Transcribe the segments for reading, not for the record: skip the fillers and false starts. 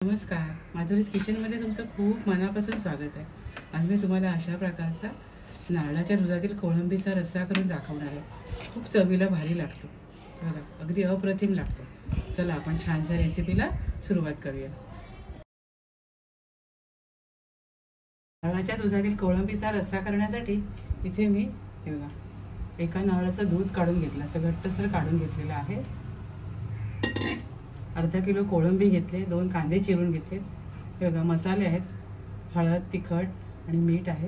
नमस्कार, माधुरीज किचनमध्ये तुमचं खूप मनापासून स्वागत आहे. आज मी तुम्हाला अशा प्रकारचा नारळाच्या दुधातील कोळंबीचा रस्सा करून दाखवणार आहे. खूप चवीला भारी लागतो बघा, अगदी अप्रतिम लागतो. चला आपण छानशा रेसिपीला सुरुवात करूया. नारळाच्या दुधातील कोळंबीचा रस्सा करण्यासाठी इथे मी हे बघा एका नारळाचं दूध काढून घेतलं, असं घट्टसर काढून घेतलेलं आहे. अर्धा किलो कोळंबी घेतले, 2 कांदे चिरून घेतले. हे बघा मसाले आहेत, हळद, तिखट आणि मीठ आहे.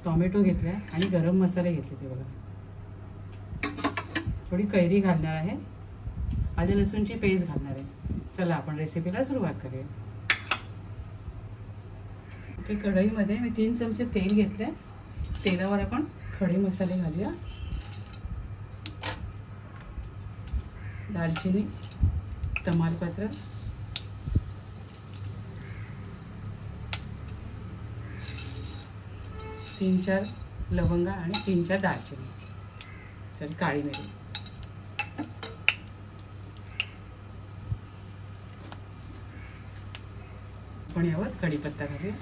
टोमॅटो घेतला आणि गरम मसाले घेतले. ते बघा थोडी कैरी घालणार आहे, आले लसूणची पेस्ट घालणार आहे. चला आपण रेसिपीला सुरुवात करूया. इथे कढईमध्ये मी 3 चमचे तेल घेतले. तेलावर आपण खडे मसाले घालूया. दालचिनी, तमालपत्र, तीन चार लवंगा आणि 3-4 दालचिनी, सॉरी काळी मिरी. आपण यावर कढीपत्ता घालूया.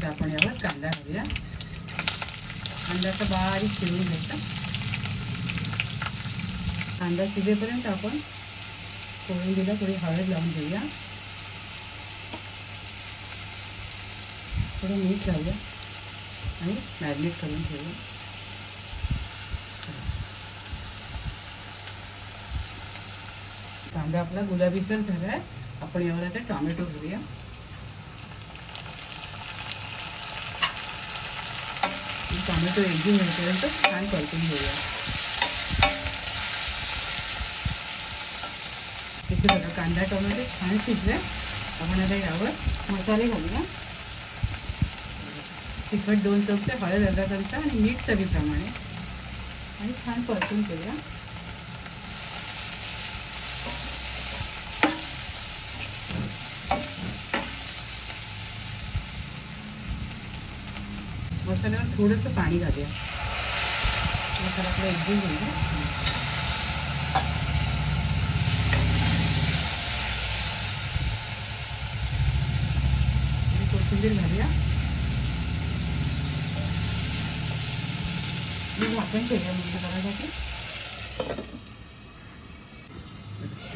आपण यावर कांदा घालूया. कांद्याचा बारीक चिरून घ्यायचा. कांदा शिजेपर्यंत आपण कोळंबीला थोडी हळद लावून घेऊया. थोडं मीठ लावूया आणि मॅरिनेट करून ठेवूया. कांदा आपला गुलाबीसर झाला आहे. आपण यावर आता टोमॅटो घेऊया. टोमॅटो एकजीव होईपर्यंत छान परतून घेऊया. इथे बघा कांदा टोमॅटो छान शिजले. आपण आता यावर मसाले घालूया. तिखट 2 चमचे, हळद अर्धा चमचा आणि मीठ चवीप्रमाणे आणि छान परतून घेऊया. मसाल्यावर थोडंसं पाणी घालूया. मसाला आपला एकजीव होईल. कोथिंबीर घालूया. मी झाकण ठेवूया मिक्स करायसाठी.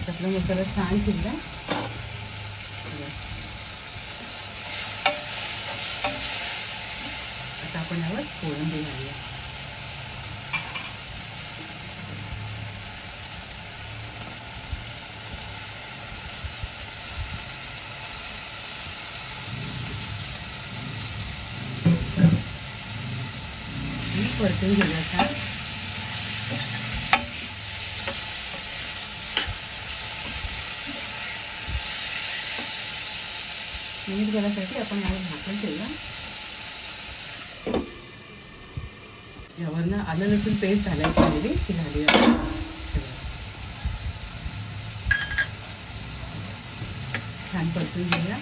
आपला मसाला छान शिजला. आता आपण यावर कोळंबी घालूया. परतून घेऊया छान. मिनिट भरासाठी आपण यावर झाकण ठेवूया. यावरनं आलं लसूण पेस्ट घालायची आलेली ती घालूया. छान परतून घेऊया.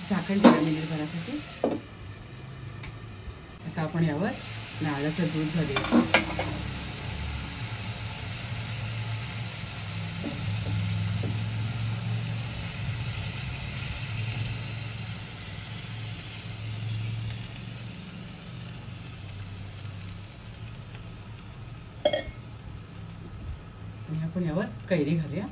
झाकण ठेवा मिनिटभरासाठी. आता आपण यावर नारळाचं दूध घालूया. आणि आपण यावर कैरी घालूया.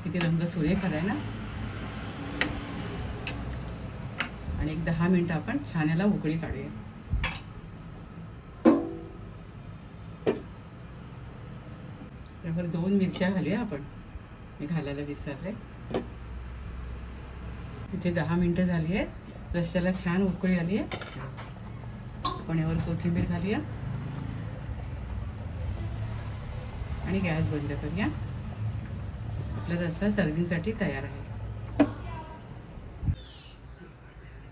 किती रंग सुरेख आलाय ना. आणि एक 10 मिनिटं आपण छान याला उकळी काढूया. यावर 2 मिरच्या घालूया आपण. मी घालायला विसरले. इथे 10 मिनिटं झाली आहेत. रश्श्याला छान उकळी आली आहे. आपण यावर कोथिंबीर घालूया आणि गॅस बंद करूया. आपला रस्सा सर्विंगसाठी तयार आहे.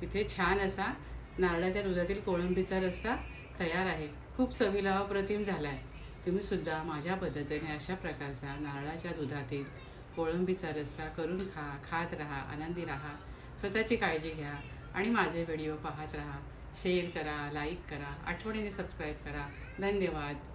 इथे छान असा नारळाच्या दुधातील कोळंबीचा रस्सा तयार आहे. खूप चवीला अप्रतिम झाला आहे. तुम्ही सुद्धा माझ्या पद्धतीने अशा प्रकारचा नारळाच्या दुधातील कोळंबीचा रस्सा करून खात राहा, आनंदी राहा, स्वतःची काळजी घ्या आणि माझे व्हिडिओ पाहत राहा. शेअर करा, लाईक करा, आठवणीने सबस्क्राईब करा. धन्यवाद.